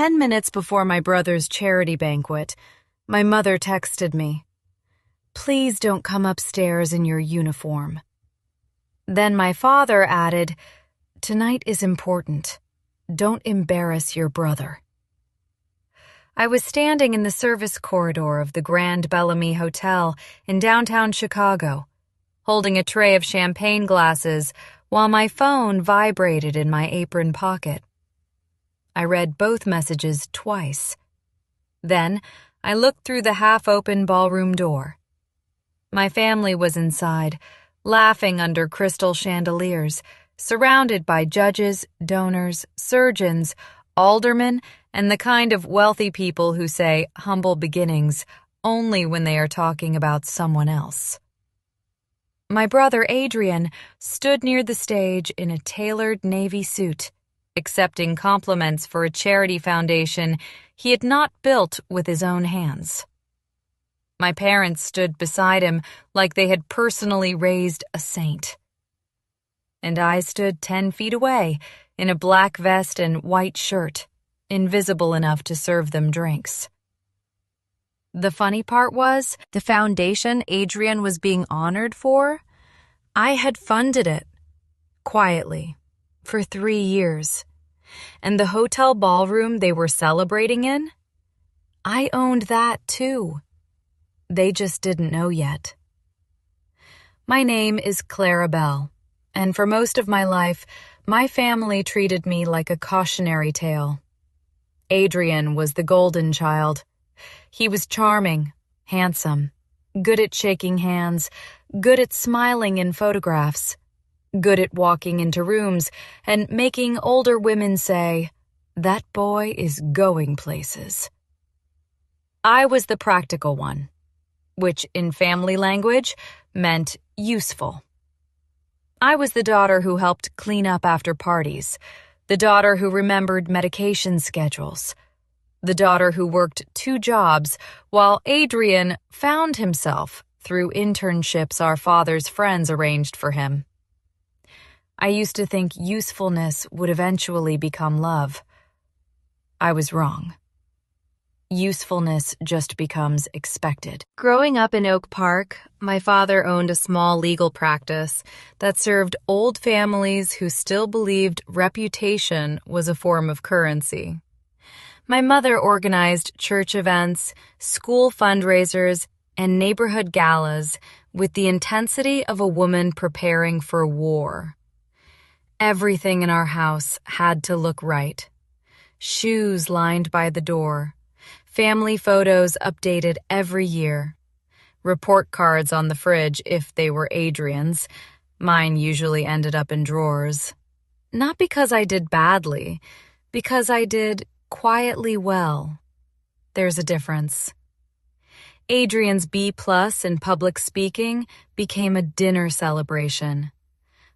10 minutes before my brother's charity banquet, my mother texted me, "Please don't come upstairs in your uniform." Then my father added, "Tonight is important. Don't embarrass your brother." I was standing in the service corridor of the Grand Bellamy Hotel in downtown Chicago, holding a tray of champagne glasses while my phone vibrated in my apron pocket. I read both messages twice. Then I looked through the half-open ballroom door. My family was inside, laughing under crystal chandeliers, surrounded by judges, donors, surgeons, aldermen, and the kind of wealthy people who say humble beginnings only when they are talking about someone else. My brother Adrian stood near the stage in a tailored navy suit, accepting compliments for a charity foundation he had not built with his own hands. My parents stood beside him like they had personally raised a saint. And I stood 10 feet away in a black vest and white shirt, invisible enough to serve them drinks. The funny part was, the foundation Adrian was being honored for, I had funded it, quietly, for 3 years. And the hotel ballroom they were celebrating in, I owned that too. They just didn't know yet. My name is Clara Bell, and for most of my life, my family treated me like a cautionary tale. Adrian was the golden child. He was charming, handsome, good at shaking hands, good at smiling in photographs, good at walking into rooms and making older women say, "That boy is going places." I was the practical one, which in family language meant useful. I was the daughter who helped clean up after parties, the daughter who remembered medication schedules, the daughter who worked 2 jobs while Adrian found himself through internships our father's friends arranged for him. I used to think usefulness would eventually become love. I was wrong. Usefulness just becomes expected. Growing up in Oak Park, my father owned a small legal practice that served old families who still believed reputation was a form of currency. My mother organized church events, school fundraisers, and neighborhood galas with the intensity of a woman preparing for war. Everything in our house had to look right. Shoes lined by the door. Family photos updated every year. Report cards on the fridge if they were Adrian's. Mine usually ended up in drawers. Not because I did badly, because I did quietly well. There's a difference. Adrian's B+ in public speaking became a dinner celebration.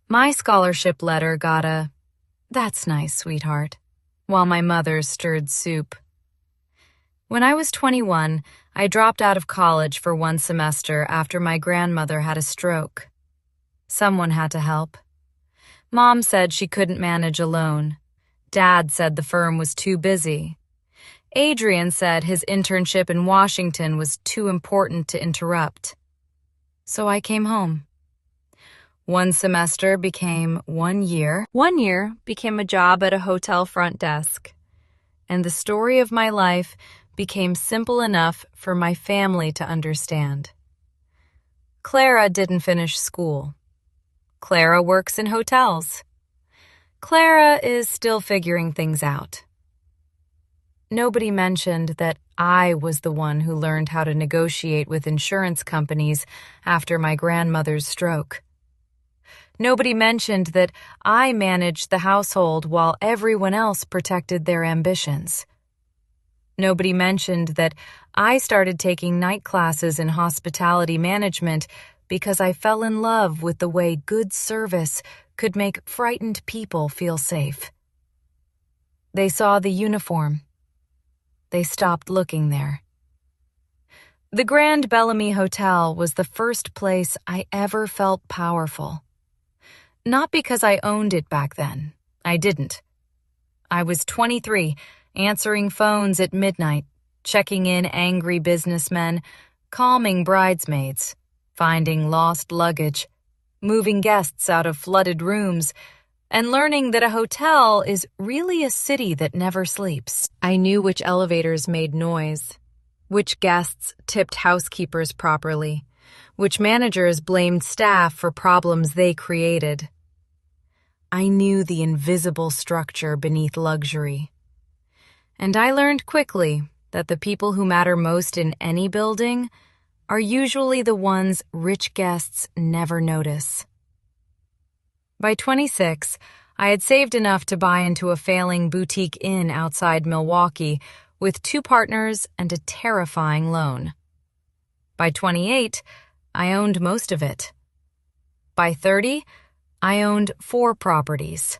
My scholarship letter got a, "That's nice, sweetheart," while my mother stirred soup. When I was 21, I dropped out of college for 1 semester after my grandmother had a stroke. Someone had to help. Mom said she couldn't manage alone. Dad said the firm was too busy. Adrian said his internship in Washington was too important to interrupt. So I came home. 1 semester became 1 year. 1 year became a job at a hotel front desk. And the story of my life became simple enough for my family to understand. Clara didn't finish school. Clara works in hotels. Clara is still figuring things out. Nobody mentioned that I was the one who learned how to negotiate with insurance companies after my grandmother's stroke. Nobody mentioned that I managed the household while everyone else protected their ambitions. Nobody mentioned that I started taking night classes in hospitality management because I fell in love with the way good service could make frightened people feel safe. They saw the uniform. They stopped looking there. The Grand Bellamy Hotel was the first place I ever felt powerful. Not because I owned it back then. I didn't. I was 23, answering phones at midnight, checking in angry businessmen, calming bridesmaids, finding lost luggage, moving guests out of flooded rooms, and learning that a hotel is really a city that never sleeps. I knew which elevators made noise, which guests tipped housekeepers properly, which managers blamed staff for problems they created. I knew the invisible structure beneath luxury. And I learned quickly that the people who matter most in any building are usually the ones rich guests never notice. By 26, I had saved enough to buy into a failing boutique inn outside Milwaukee with 2 partners and a terrifying loan. By 28, I owned most of it. By 30, I owned 4 properties.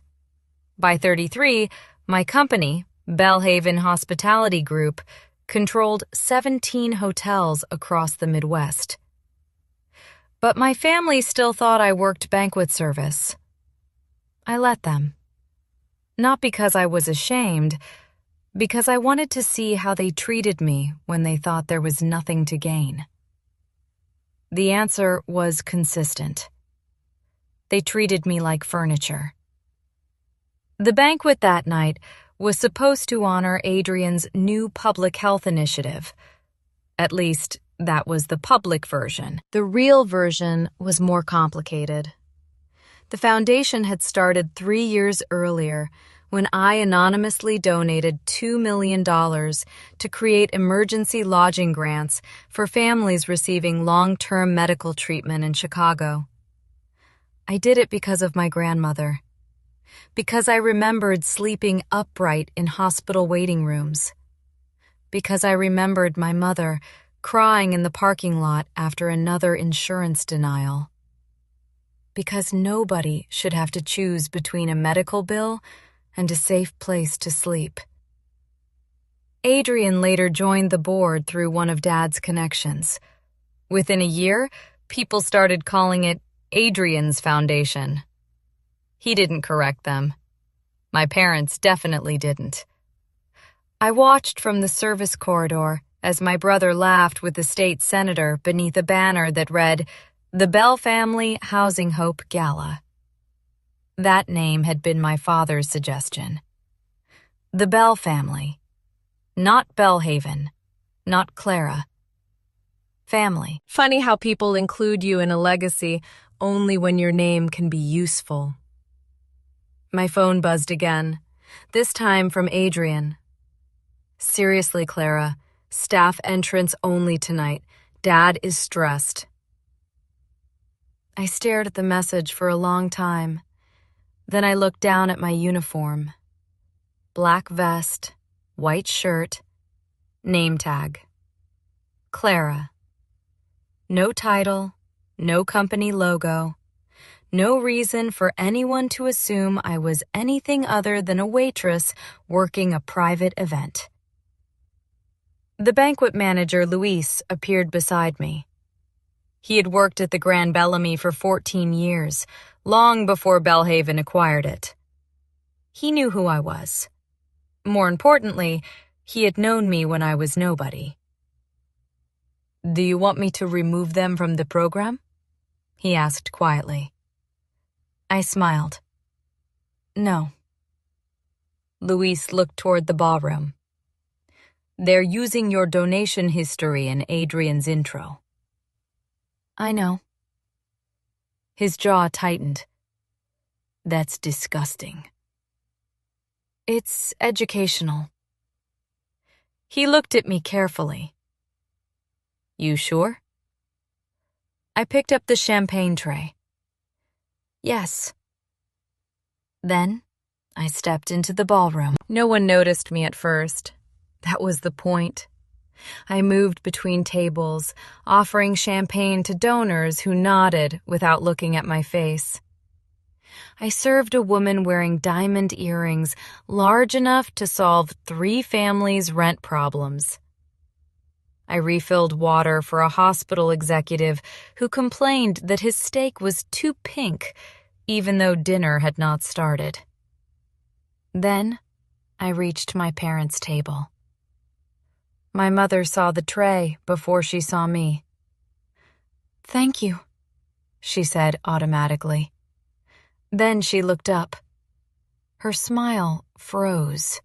By 33, my company, Bellhaven Hospitality Group, controlled 17 hotels across the Midwest. But my family still thought I worked banquet service. I let them. Not because I was ashamed, because I wanted to see how they treated me when they thought there was nothing to gain. The answer was consistent. They treated me like furniture. The banquet that night was supposed to honor Adrian's new public health initiative. At least, that was the public version. The real version was more complicated. The foundation had started 3 years earlier when I anonymously donated $2 million to create emergency lodging grants for families receiving long-term medical treatment in Chicago. I did it because of my grandmother, because I remembered sleeping upright in hospital waiting rooms, because I remembered my mother crying in the parking lot after another insurance denial, because nobody should have to choose between a medical bill and a safe place to sleep. Adrian later joined the board through one of Dad's connections. Within a year, people started calling it Adrian's Foundation. He didn't correct them. My parents definitely didn't. I watched from the service corridor as my brother laughed with the state senator beneath a banner that read, "The Bell Family Housing Hope Gala." That name had been my father's suggestion. The Bell family. Not Bellhaven. Not Clara. Family. Funny how people include you in a legacy only when your name can be useful. My phone buzzed again, this time from Adrian. "Seriously, Clara, staff entrance only tonight. Dad is stressed." I stared at the message for a long time. Then I looked down at my uniform. Black vest, white shirt, name tag. Clara. No title, no company logo, no reason for anyone to assume I was anything other than a waitress working a private event. The banquet manager, Luis, appeared beside me. He had worked at the Grand Bellamy for 14 years, long before Bellhaven acquired it. He knew who I was. More importantly, he had known me when I was nobody. "Do you want me to remove them from the program?" he asked quietly. I smiled. "No." Luis looked toward the ballroom. "They're using your donation history in Adrian's intro." "I know." His jaw tightened. "That's disgusting." "It's educational." He looked at me carefully. "You sure?" I picked up the champagne tray. "Yes." Then I stepped into the ballroom. No one noticed me at first. That was the point. I moved between tables, offering champagne to donors who nodded without looking at my face. I served a woman wearing diamond earrings large enough to solve 3 families' rent problems. I refilled water for a hospital executive who complained that his steak was too pink, even though dinner had not started. Then I reached my parents' table. My mother saw the tray before she saw me. "Thank you," she said automatically. Then she looked up. Her smile froze.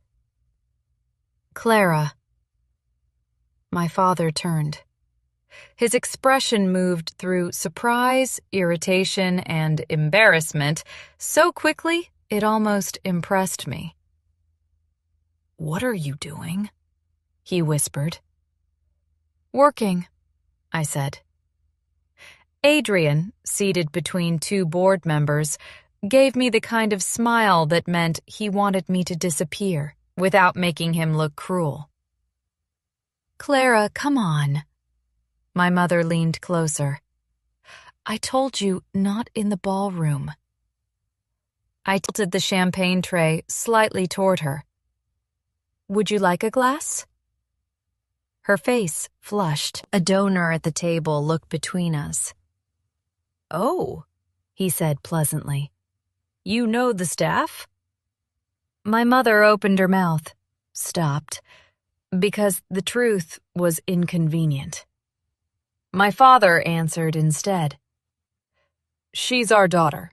"Clara." My father turned. His expression moved through surprise, irritation, and embarrassment so quickly it almost impressed me. "What are you doing?" he whispered. "Working," I said. Adrian, seated between two board members, gave me the kind of smile that meant he wanted me to disappear without making him look cruel. "Clara, come on." My mother leaned closer. "I told you, not in the ballroom." I tilted the champagne tray slightly toward her. "Would you like a glass?" Her face flushed. A donor at the table looked between us. "Oh," he said pleasantly. "You know the staff?" My mother opened her mouth, stopped, because the truth was inconvenient. My father answered instead. "She's our daughter."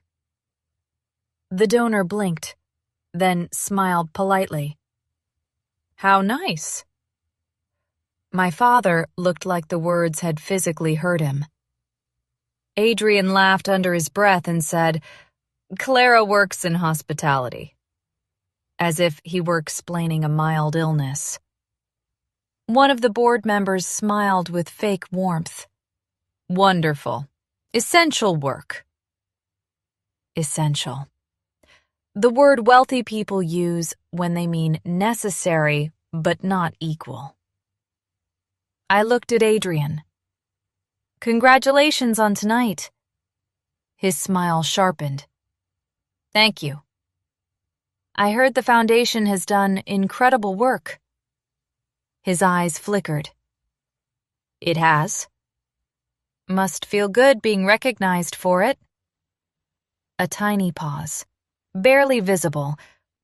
The donor blinked, then smiled politely. "How nice." My father looked like the words had physically hurt him. Adrian laughed under his breath and said, "Clara works in hospitality," as if he were explaining a mild illness. One of the board members smiled with fake warmth. "Wonderful. Essential work." Essential. The word wealthy people use when they mean necessary but not equal. I looked at Adrian. "Congratulations on tonight." His smile sharpened. "Thank you. I heard the foundation has done incredible work." His eyes flickered. "It has. Must feel good being recognized for it." A tiny pause, barely visible,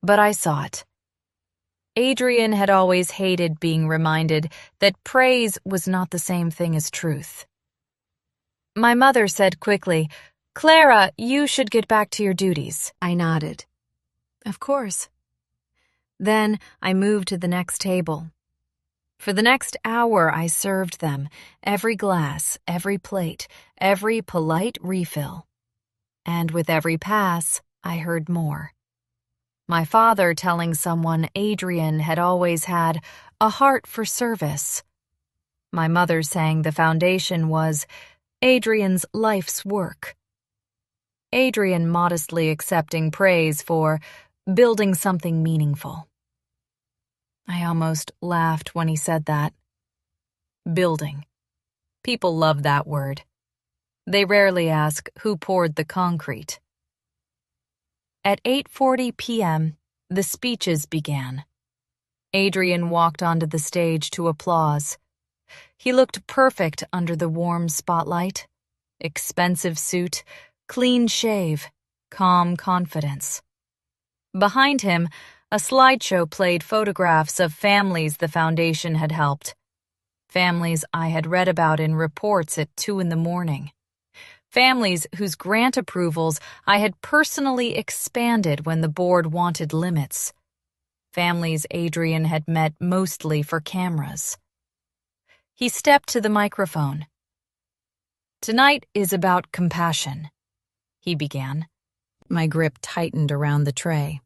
but I saw it. Adrian had always hated being reminded that praise was not the same thing as truth. My mother said quickly, "Clara, you should get back to your duties." I nodded. "Of course." Then I moved to the next table. For the next hour I served them, every glass, every plate, every polite refill. And with every pass, I heard more. My father telling someone Adrian had always had a heart for service. My mother saying the foundation was Adrian's life's work. Adrian modestly accepting praise for building something meaningful. I almost laughed when he said that. Building. People love that word. They rarely ask who poured the concrete. At 8:40 p.m., the speeches began. Adrian walked onto the stage to applause. He looked perfect under the warm spotlight. Expensive suit, clean shave, calm confidence. Behind him, a slideshow played photographs of families the foundation had helped. Families I had read about in reports at 2 a.m. Families whose grant approvals I had personally expanded when the board wanted limits. Families Adrian had met mostly for cameras. He stepped to the microphone. "Tonight is about compassion," he began. My grip tightened around the tray.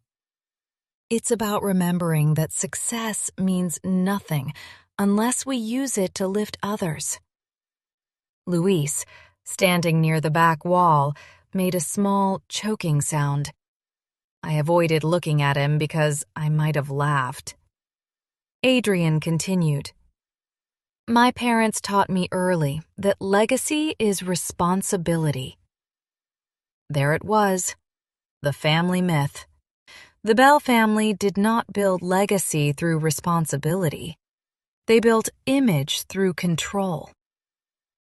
"It's about remembering that success means nothing unless we use it to lift others." Luis, standing near the back wall, made a small, choking sound. I avoided looking at him because I might have laughed. Adrian continued. "My parents taught me early that legacy is responsibility." There it was, the family myth. The Bell family did not build legacy through responsibility. They built image through control.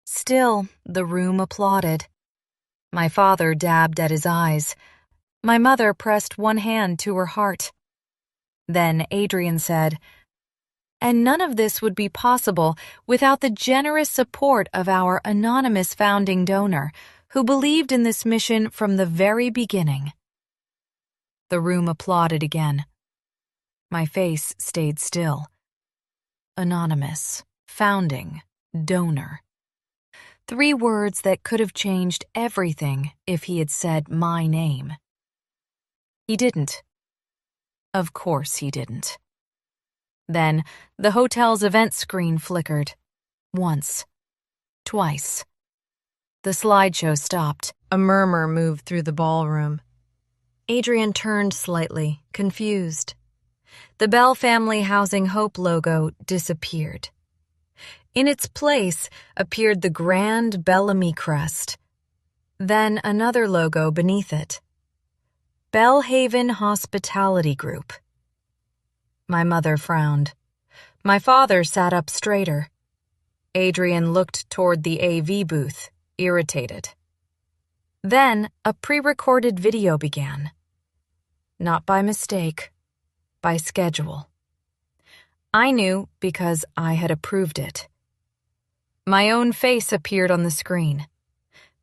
Still, the room applauded. My father dabbed at his eyes. My mother pressed one hand to her heart. Then Adrian said, "And none of this would be possible without the generous support of our anonymous founding donor, who believed in this mission from the very beginning." The room applauded again. My face stayed still. Anonymous, founding, donor. 3 words that could have changed everything if he had said my name. He didn't. Of course he didn't. Then the hotel's event screen flickered. Once. Twice. The slideshow stopped. A murmur moved through the ballroom. Adrian turned slightly, confused. The Bell Family Housing Hope logo disappeared. In its place appeared the grand Bellamy crest. Then another logo beneath it. Bellhaven Hospitality Group. My mother frowned. My father sat up straighter. Adrian looked toward the AV booth, irritated. Then a pre-recorded video began. Not by mistake, by schedule. I knew because I had approved it. My own face appeared on the screen.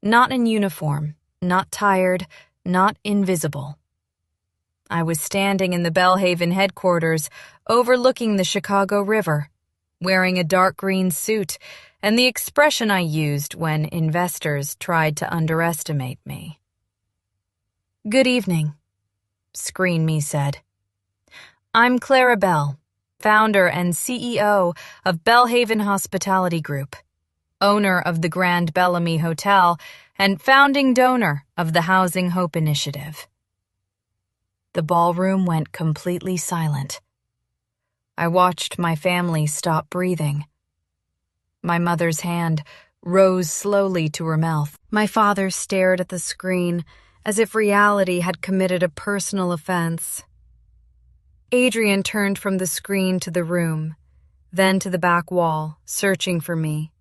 Not in uniform, not tired, not invisible. I was standing in the Bellhaven headquarters, overlooking the Chicago River, wearing a dark green suit and the expression I used when investors tried to underestimate me. "Good evening," Screen Me said. "I'm Clara Bell, founder and CEO of Bellhaven Hospitality Group, owner of the Grand Bellamy Hotel, and founding donor of the Housing Hope Initiative." The ballroom went completely silent. I watched my family stop breathing. My mother's hand rose slowly to her mouth. My father stared at the screen as if reality had committed a personal offense. Adrian turned from the screen to the room, then to the back wall, searching for me.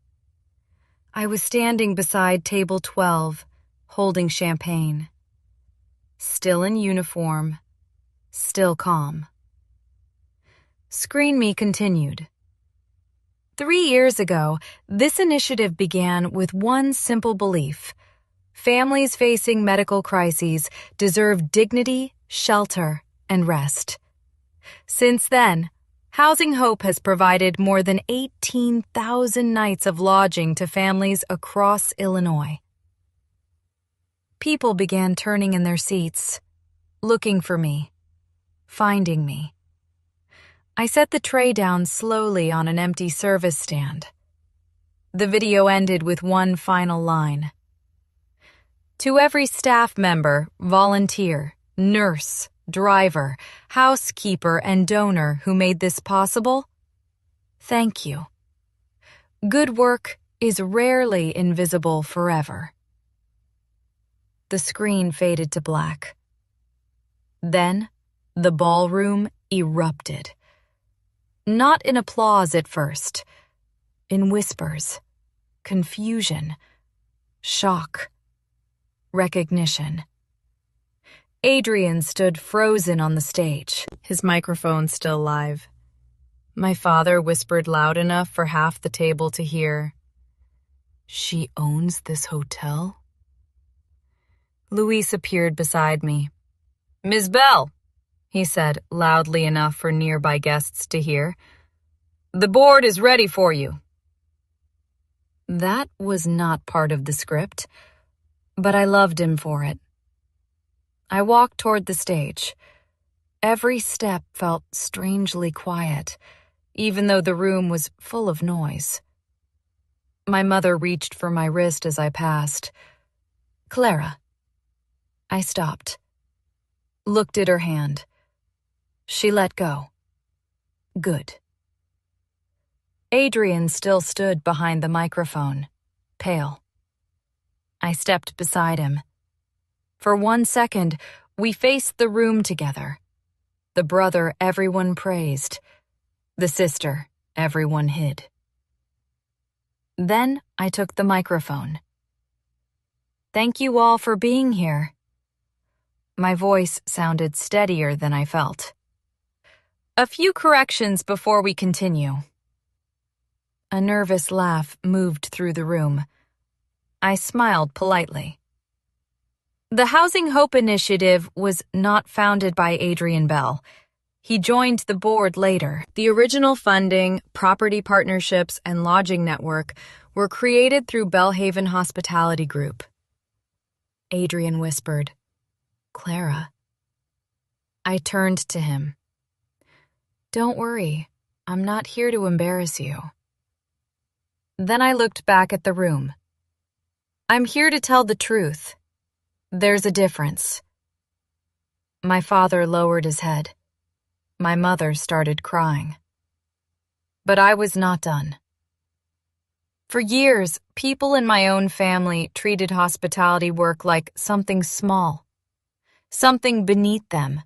I was standing beside table 12, holding champagne. Still in uniform, still calm. Screen Me continued. 3 years ago, this initiative began with one simple belief. Families facing medical crises deserve dignity, shelter, and rest. Since then, Housing Hope has provided more than 18,000 nights of lodging to families across Illinois. People began turning in their seats, looking for me, finding me. I set the tray down slowly on an empty service stand. The video ended with one final line. "To every staff member, volunteer, nurse, driver, housekeeper, and donor who made this possible, thank you. Good work is rarely invisible forever." The screen faded to black. Then the ballroom erupted. Not in applause at first, in whispers, confusion, shock, recognition. Adrian stood frozen on the stage, his microphone still live. My father whispered loud enough for half the table to hear, "She owns this hotel?" Luis appeared beside me. "Ms. Bell," he said loudly enough for nearby guests to hear, "the board is ready for you." That was not part of the script, but I loved him for it. I walked toward the stage. Every step felt strangely quiet, even though the room was full of noise. My mother reached for my wrist as I passed. "Clara." I stopped, looked at her hand. She let go. Good. Adrian still stood behind the microphone, pale. I stepped beside him. For 1 second, we faced the room together. The brother everyone praised, the sister everyone hid. Then I took the microphone. "Thank you all for being here." My voice sounded steadier than I felt. A few corrections before we continue. A nervous laugh moved through the room. I smiled politely. The Housing Hope Initiative was not founded by Adrian Bell. He joined the board later. The original funding, property partnerships, and lodging network were created through Bellhaven Hospitality Group. Adrian whispered, "Clara." I turned to him. "Don't worry, I'm not here to embarrass you." Then I looked back at the room. "I'm here to tell the truth. There's a difference." My father lowered his head. My mother started crying. But I was not done. For years, people in my own family treated hospitality work like something small, something beneath them.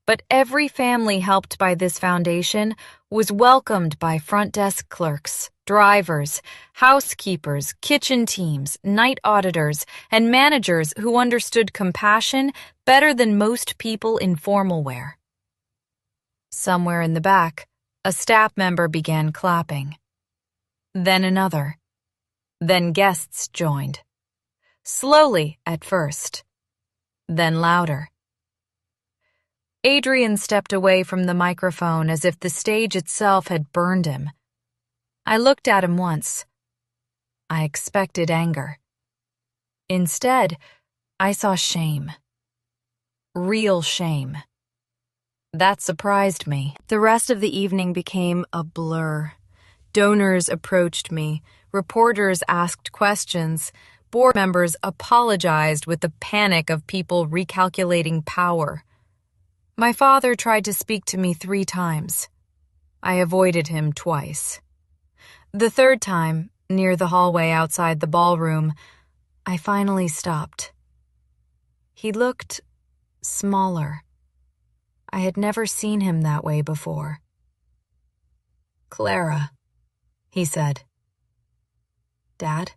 But every family helped by this foundation was welcomed by front desk clerks, drivers, housekeepers, kitchen teams, night auditors, and managers who understood compassion better than most people in formal wear. Somewhere in the back, a staff member began clapping. Then another. Then guests joined. Slowly at first. Then louder. Adrian stepped away from the microphone as if the stage itself had burned him. I looked at him once. I expected anger. Instead, I saw shame. Real shame. That surprised me. The rest of the evening became a blur. Donors approached me, reporters asked questions, board members apologized with the panic of people recalculating power. My father tried to speak to me 3 times. I avoided him twice. The third time, near the hallway outside the ballroom, I finally stopped. He looked smaller. I had never seen him that way before. "Clara," he said. "Dad?"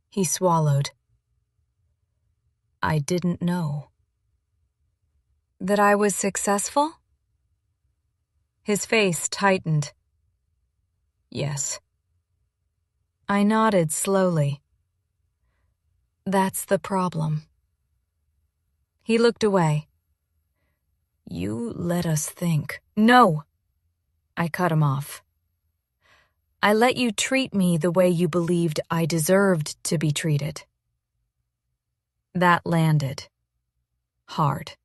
He swallowed. "I didn't know." "That I was successful?" His face tightened. "Yes." I nodded slowly. "That's the problem." He looked away. "You let us think." "No!" I cut him off. "I let you treat me the way you believed I deserved to be treated." That landed. Hard.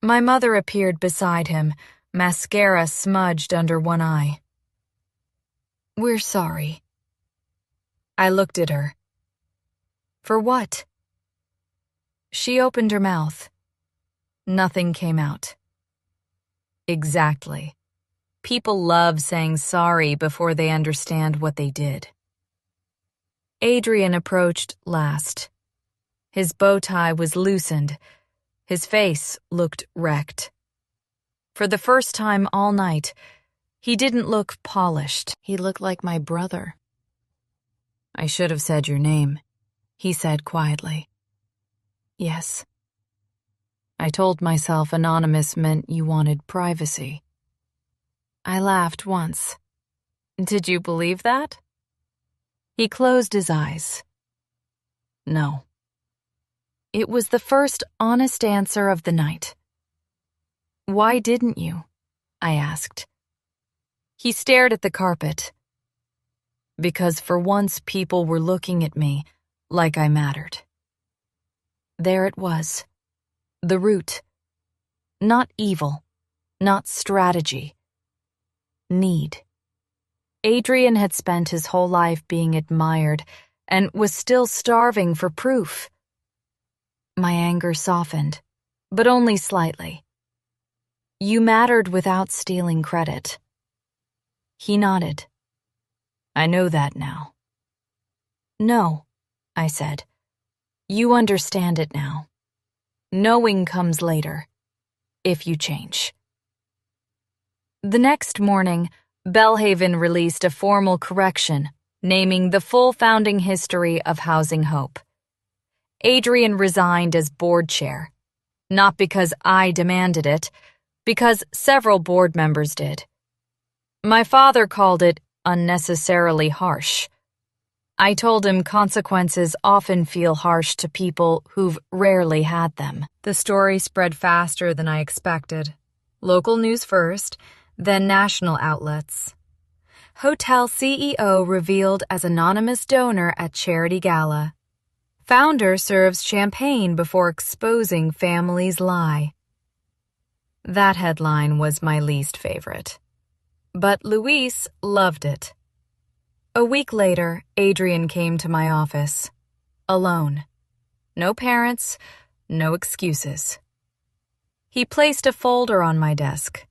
My mother appeared beside him, mascara smudged under one eye. "We're sorry." I looked at her. "For what?" She opened her mouth. Nothing came out. Exactly. People love saying sorry before they understand what they did. Adrian approached last. His bow tie was loosened. His face looked wrecked. For the first time all night, he didn't look polished. He looked like my brother. "I should have said your name," he said quietly. "Yes." I told myself anonymous meant you wanted privacy. I laughed once. "Did you believe that?" He closed his eyes. "No." It was the first honest answer of the night. "Why didn't you?" I asked. He stared at the carpet. "Because for once people were looking at me like I mattered." There it was. The root. Not evil. Not strategy. Need. Adrian had spent his whole life being admired and was still starving for proof. My anger softened, but only slightly. "You mattered without stealing credit." He nodded. "I know that now." "No," I said. "You understand it now. Knowing comes later, if you change." The next morning, Bellhaven released a formal correction, naming the full founding history of Housing Hope. Adrian resigned as board chair, not because I demanded it, because several board members did. My father called it unnecessarily harsh. I told him consequences often feel harsh to people who've rarely had them. The story spread faster than I expected. Local news first, then national outlets. Hotel CEO revealed as anonymous donor at charity gala. Founder serves champagne before exposing family's lie. That headline was my least favorite. But Luis loved it. A week later, Adrian came to my office. Alone. No parents, no excuses. He placed a folder on my desk.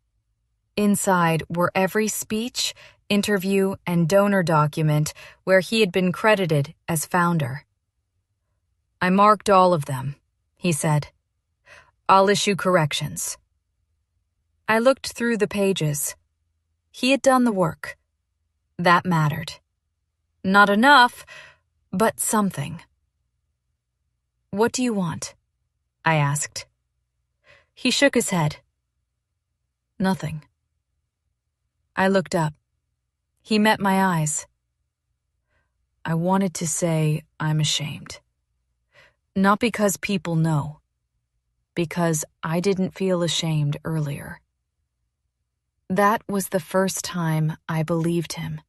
Inside were every speech, interview, and donor document where he had been credited as founder. I marked all of them, he said. I'll issue corrections. I looked through the pages. He had done the work. That mattered. Not enough, but something. What do you want? I asked. He shook his head. Nothing. I looked up. He met my eyes. I wanted to say I'm ashamed. Not because people know. Because I didn't feel ashamed earlier. That was the first time I believed him.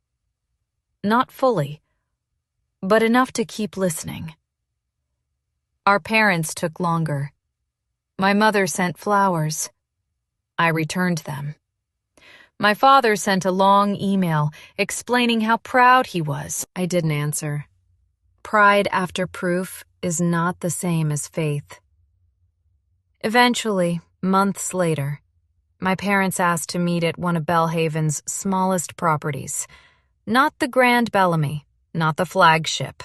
Not fully, but enough to keep listening. Our parents took longer. My mother sent flowers. I returned them. My father sent a long email explaining how proud he was. I didn't answer. Pride after proof is not the same as faith. Eventually, months later, my parents asked to meet at one of Belhaven's smallest properties. Not the Grand Bellamy, not the flagship.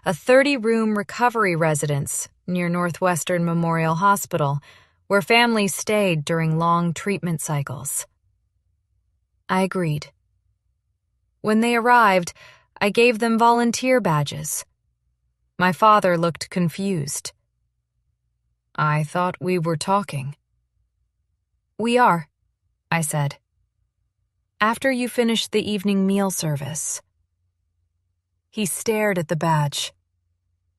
A 30-room recovery residence near Northwestern Memorial Hospital, where families stayed during long treatment cycles. I agreed. When they arrived, I gave them volunteer badges. My father looked confused. I thought we were talking. We are, I said. After you finish the evening meal service. He stared at the badge.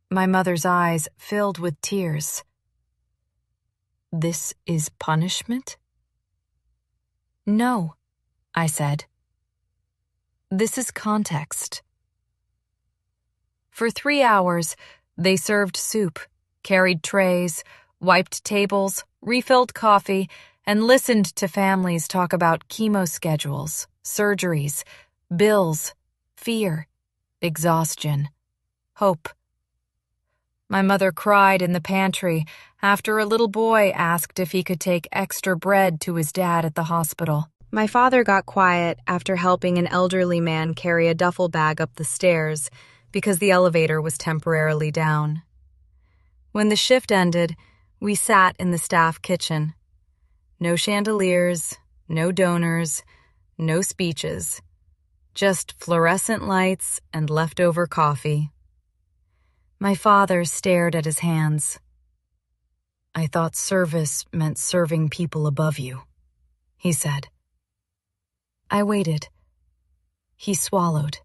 My mother's eyes filled with tears. This is punishment? No, I said. This is context. For 3 hours, they served soup, carried trays, wiped tables, refilled coffee, and listened to families talk about chemo schedules, surgeries, bills, fear, exhaustion, hope. My mother cried in the pantry after a little boy asked if he could take extra bread to his dad at the hospital. My father got quiet after helping an elderly man carry a duffel bag up the stairs because the elevator was temporarily down. When the shift ended, we sat in the staff kitchen. No chandeliers, no donors, no speeches. Just fluorescent lights and leftover coffee. My father stared at his hands. I thought service meant serving people above you, he said. I waited. He swallowed.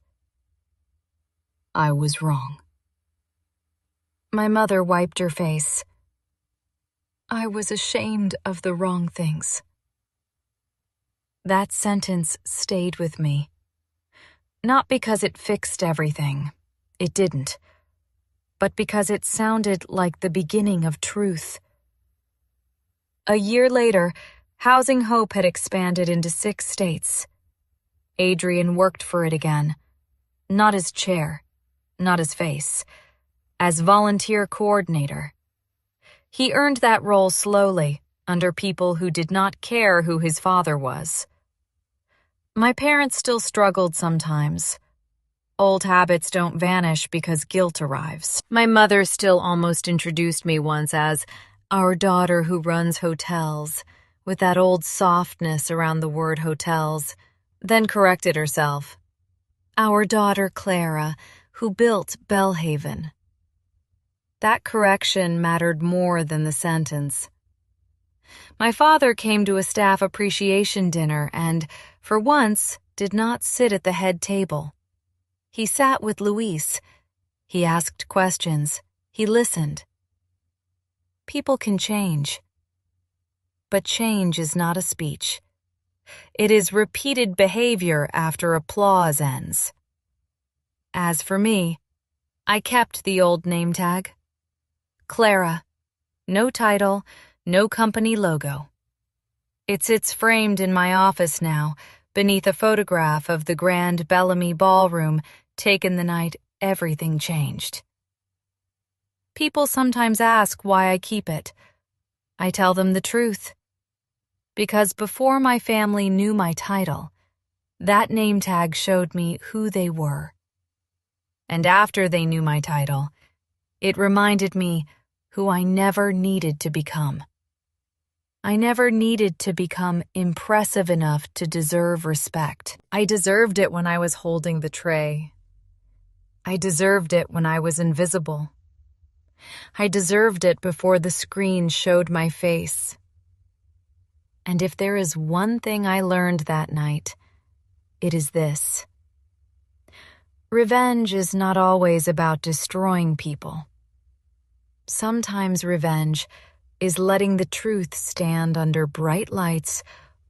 I was wrong. My mother wiped her face. I was ashamed of the wrong things. That sentence stayed with me. Not because it fixed everything. It didn't. But because it sounded like the beginning of truth. A year later, Housing Hope had expanded into 6 states. Adrian worked for it again. Not as chair, not as face, as volunteer coordinator. He earned that role slowly, under people who did not care who his father was. My parents still struggled sometimes. Old habits don't vanish because guilt arrives. My mother still almost introduced me once as our daughter who runs hotels, with that old softness around the word hotels, then corrected herself. Our daughter Clara, who built Belhaven. That correction mattered more than the sentence. My father came to a staff appreciation dinner and, for once, did not sit at the head table. He sat with Luis. He asked questions. He listened. People can change. But change is not a speech. It is repeated behavior after applause ends. As for me, I kept the old name tag. Clara. No title, no company logo. It sits framed in my office now, beneath a photograph of the grand Bellamy ballroom taken the night everything changed. People sometimes ask why I keep it. I tell them the truth. Because before my family knew my title, that name tag showed me who they were. And after they knew my title, it reminded me who I never needed to become. I never needed to become impressive enough to deserve respect. I deserved it when I was holding the tray. I deserved it when I was invisible. I deserved it before the screen showed my face. And if there is one thing I learned that night, it is this. Revenge is not always about destroying people. Sometimes revenge is letting the truth stand under bright lights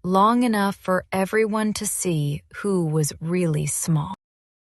long enough for everyone to see who was really small.